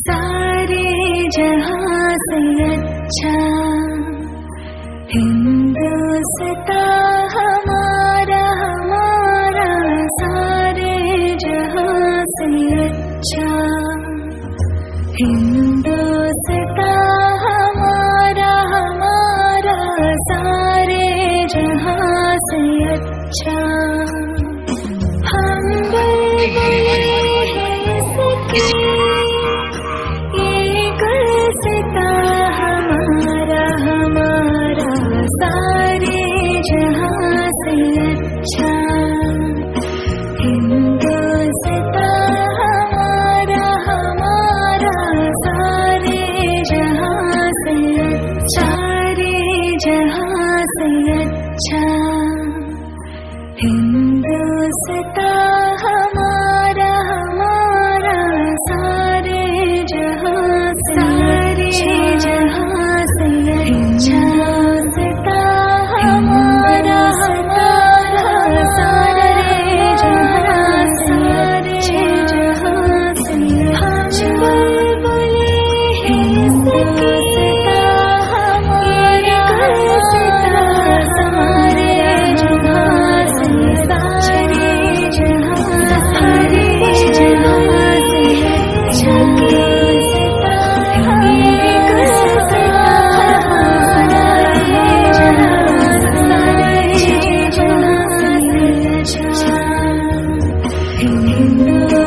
सारे जहां से अच्छा हिंदुस्तान हमारा हमारा, सारे जहां से अच्छा हिंदुस्तान हमारा हमारा, सारे जहां से अच्छा। हम बुलबुल ये गुलसिता हमारा हमारा, सारे जहां से अच्छा हिंदुस्तान हमारा हमारा, सारे जहां से अच्छा, सारे जहां से अच्छा हिंदुस्तान हमारा हमारा, सारे जहां से अच्छा हिंदुस्तान हमारा हमारा, सारे जहां से हम बुलबुले हिंदुस्तान हमारा गुलसिता, सारे जहां से सारे जहां से अच्छा हिंदुस्तान